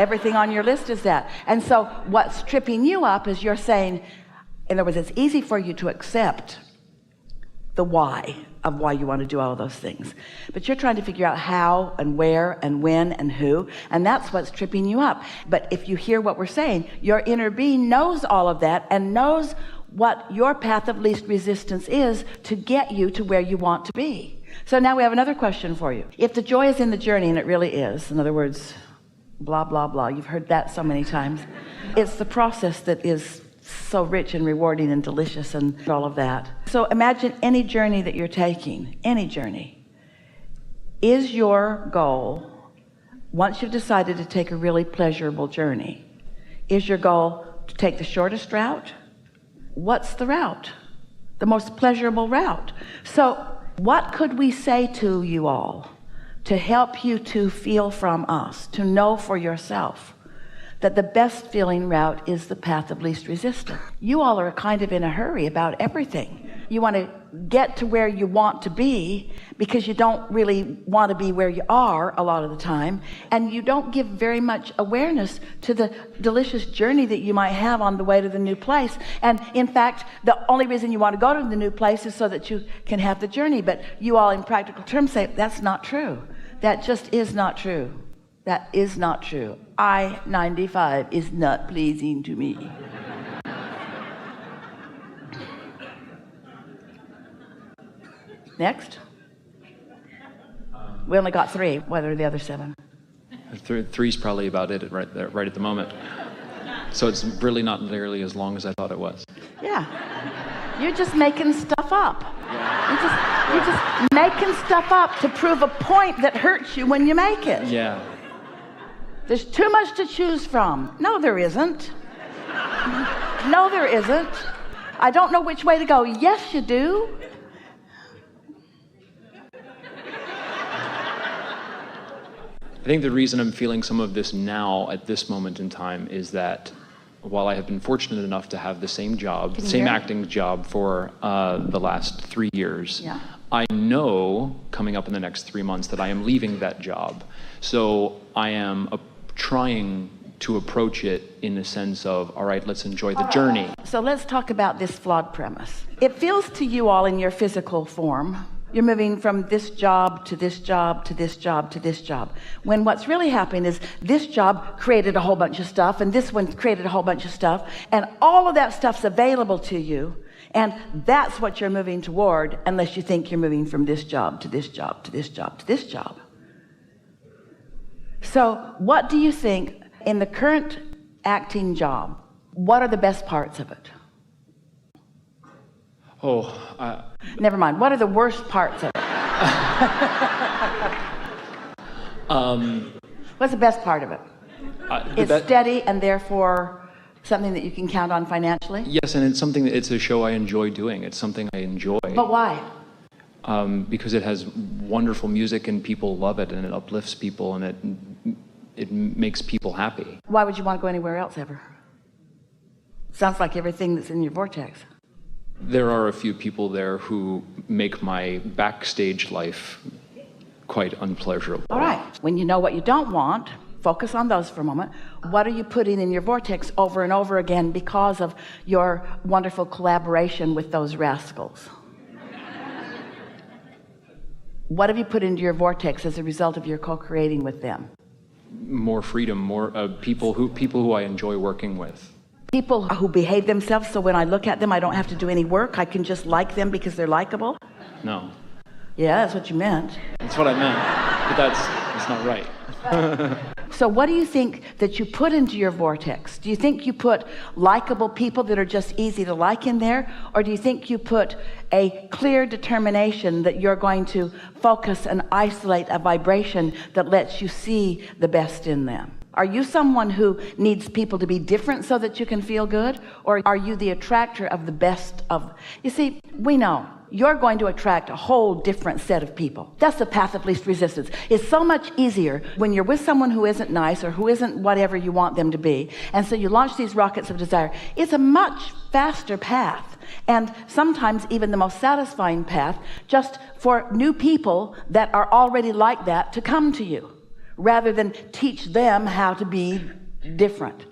Everything on your list is that. And so what's tripping you up is you're saying, in other words, it's easy for you to accept the why of why you want to do all of those things, but you're trying to figure out how and where and when and who, and that's what's tripping you up. But if you hear what we're saying, your inner being knows all of that and knows what your path of least resistance is to get you to where you want to be. So now we have another question for you. If the joy is in the journey, and it really is, in other words, blah blah blah, you've heard that so many times, it's the process that is so rich and rewarding and delicious and all of that. So imagine any journey that you're taking, any journey. Is your goal, once you've decided to take a really pleasurable journey, is your goal to take the shortest route? What's the route? The most pleasurable route. So what could we say to you all to help you to feel from us, to know for yourself that the best feeling route is the path of least resistance? You all are kind of in a hurry about everything. You want to get to where you want to be because you don't really want to be where you are a lot of the time, and you don't give very much awareness to the delicious journey that you might have on the way to the new place. And in fact, the only reason you want to go to the new place is so that you can have the journey. But you all in practical terms say that's not true. That just is not true. That is not true. I-95 is not pleasing to me. Next. We only got 3. What are the other 7? 3's probably about it right there, right at the moment. So it's really not nearly as long as I thought it was. Yeah. You're just making stuff up. You're just making stuff up to prove a point that hurts you when you make it. Yeah. There's too much to choose from. No, there isn't. No, there isn't. I don't know which way to go. Yes, you do. I think the reason I'm feeling some of this now at this moment in time is that while I have been fortunate enough to have the same job, same acting job for the last 3 years, yeah. I know coming up in the next 3 months that I am leaving that job. So I am trying to approach it in the sense of, all right, let's enjoy the journey. So let's talk about this flawed premise. It feels to you all in your physical form, you're moving from this job to this job to this job to this job, when what's really happening is this job created a whole bunch of stuff and this one created a whole bunch of stuff, and all of that stuff's available to you, and that's what you're moving toward, unless you think you're moving from this job to this job to this job to this job. So what do you think in the current acting job, what are the best parts of it? Never mind. What are the worst parts of it? What's the best part of it? It's steady and therefore something that you can count on financially? Yes, and it's a show I enjoy doing. It's something I enjoy. But why? Because it has wonderful music and people love it and it uplifts people and it makes people happy. Why would you want to go anywhere else ever? Sounds like everything that's in your vortex. There are a few people there who make my backstage life quite unpleasurable. All right. When you know what you don't want, focus on those for a moment. What are you putting in your vortex over and over again because of your wonderful collaboration with those rascals? What have you put into your vortex as a result of your co-creating with them? More freedom, more people who I enjoy working with. People who behave themselves so when I look at them I don't have to do any work, I can just like them because they're likable? No. Yeah, that's what you meant. That's what I meant, but that's not right. So what do you think that you put into your vortex? Do you think you put likable people that are just easy to like in there? Or do you think you put a clear determination that you're going to focus and isolate a vibration that lets you see the best in them? Are you someone who needs people to be different so that you can feel good? Or are you the attractor of the best of? You see, we know you're going to attract a whole different set of people. That's the path of least resistance. It's so much easier when you're with someone who isn't nice or who isn't whatever you want them to be. And so you launch these rockets of desire. It's a much faster path. And sometimes even the most satisfying path just for new people that are already like that to come to you, rather than teach them how to be different.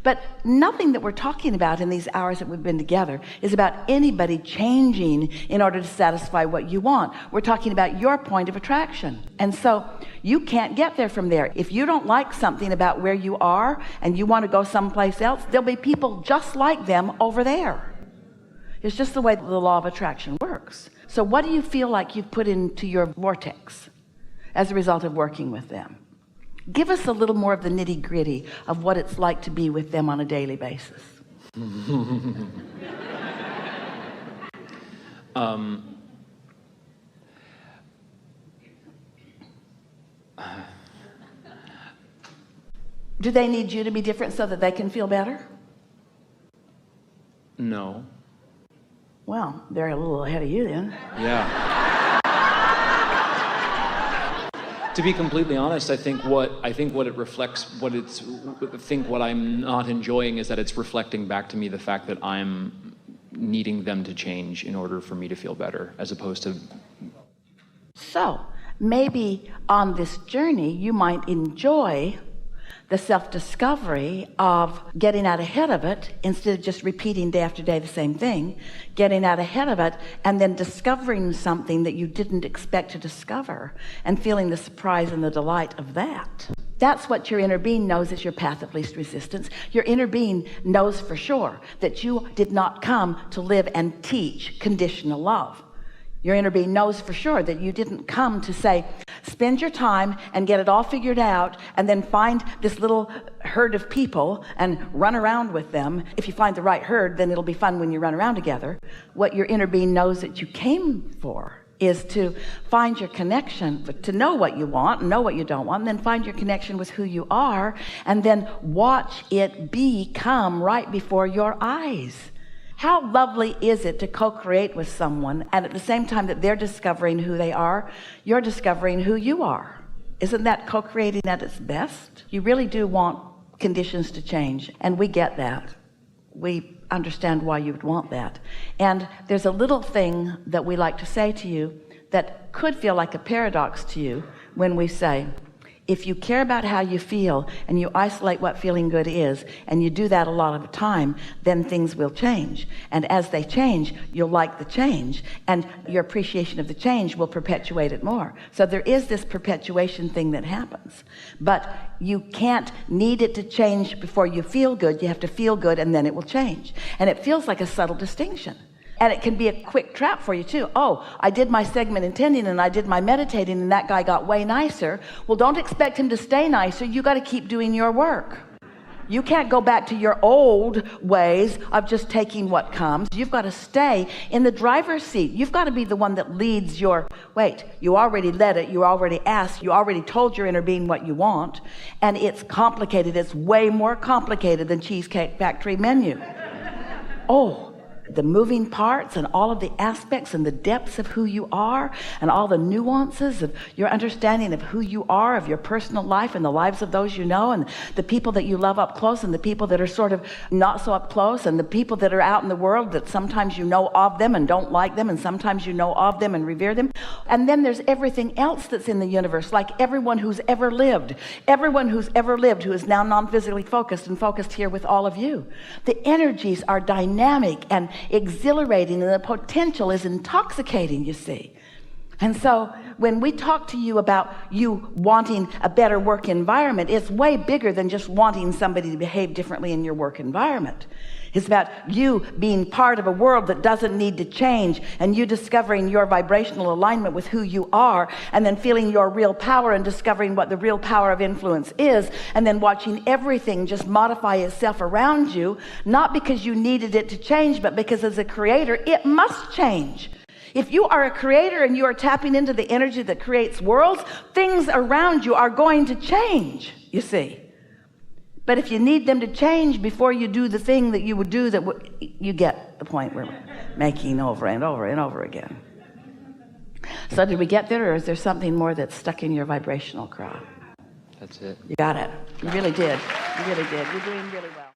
But nothing that we're talking about in these hours that we've been together is about anybody changing in order to satisfy what you want. We're talking about your point of attraction. And so you can't get there from there. If you don't like something about where you are and you want to go someplace else, there'll be people just like them over there. It's just the way the law of attraction works. So what do you feel like you've put into your vortex as a result of working with them? Give us a little more of the nitty-gritty of what it's like to be with them on a daily basis. Do they need you to be different so that they can feel better? No. Well, they're a little ahead of you then. Yeah. To be completely honest, I think what it reflects, what I'm not enjoying is that it's reflecting back to me the fact that I'm needing them to change in order for me to feel better, as opposed to. So maybe on this journey, you might enjoy the self-discovery of getting out ahead of it instead of just repeating day after day the same thing, getting out ahead of it and then discovering something that you didn't expect to discover and feeling the surprise and the delight of that. That's what your inner being knows is your path of least resistance. Your inner being knows for sure that you did not come to live and teach conditional love. Your inner being knows for sure that you didn't come to say, spend your time and get it all figured out and then find this little herd of people and run around with them. If you find the right herd, then it'll be fun when you run around together. What your inner being knows that you came for is to find your connection, to know what you want, know what you don't want, and then find your connection with who you are, and then watch it become right before your eyes. How lovely is it to co-create with someone, and at the same time that they're discovering who they are, you're discovering who you are? Isn't that co-creating at its best? You really do want conditions to change, and we get that. We understand why you would want that. And there's a little thing that we like to say to you that could feel like a paradox to you when we say, if you care about how you feel and you isolate what feeling good is, and you do that a lot of the time, then things will change. And as they change, you'll like the change, and your appreciation of the change will perpetuate it more. So there is this perpetuation thing that happens. But you can't need it to change before you feel good. You have to feel good, and then it will change. And it feels like a subtle distinction. And it can be a quick trap for you too. Oh, I did my segment intending and I did my meditating and that guy got way nicer. Well, don't expect him to stay nicer. You got to keep doing your work. You can't go back to your old ways of just taking what comes. You've got to stay in the driver's seat. You've got to be the one that leads your, wait, you already led it. You already asked. You already told your inner being what you want. And it's complicated. It's way more complicated than Cheesecake Factory menu. Oh. The moving parts and all of the aspects and the depths of who you are and all the nuances of your understanding of who you are, of your personal life and the lives of those you know, and the people that you love up close and the people that are sort of not so up close, and the people that are out in the world that sometimes you know of them and don't like them, and sometimes you know of them and revere them. And then there's everything else that's in the universe, like everyone who's ever lived who is now non-physically focused and focused here with all of you. The energies are dynamic and exhilarating, and the potential is intoxicating, you see. And so when we talk to you about you wanting a better work environment, it's way bigger than just wanting somebody to behave differently in your work environment. It's about you being part of a world that doesn't need to change, and you discovering your vibrational alignment with who you are, and then feeling your real power and discovering what the real power of influence is, and then watching everything just modify itself around you, not because you needed it to change, but because as a creator, it must change. If you are a creator and you are tapping into the energy that creates worlds, things around you are going to change, you see. But if you need them to change before you do the thing that you would do, you get the point we're making over and over and over again. So did we get there, or is there something more that's stuck in your vibrational crowd? That's it. You got it. You really did. You really did. You're doing really well.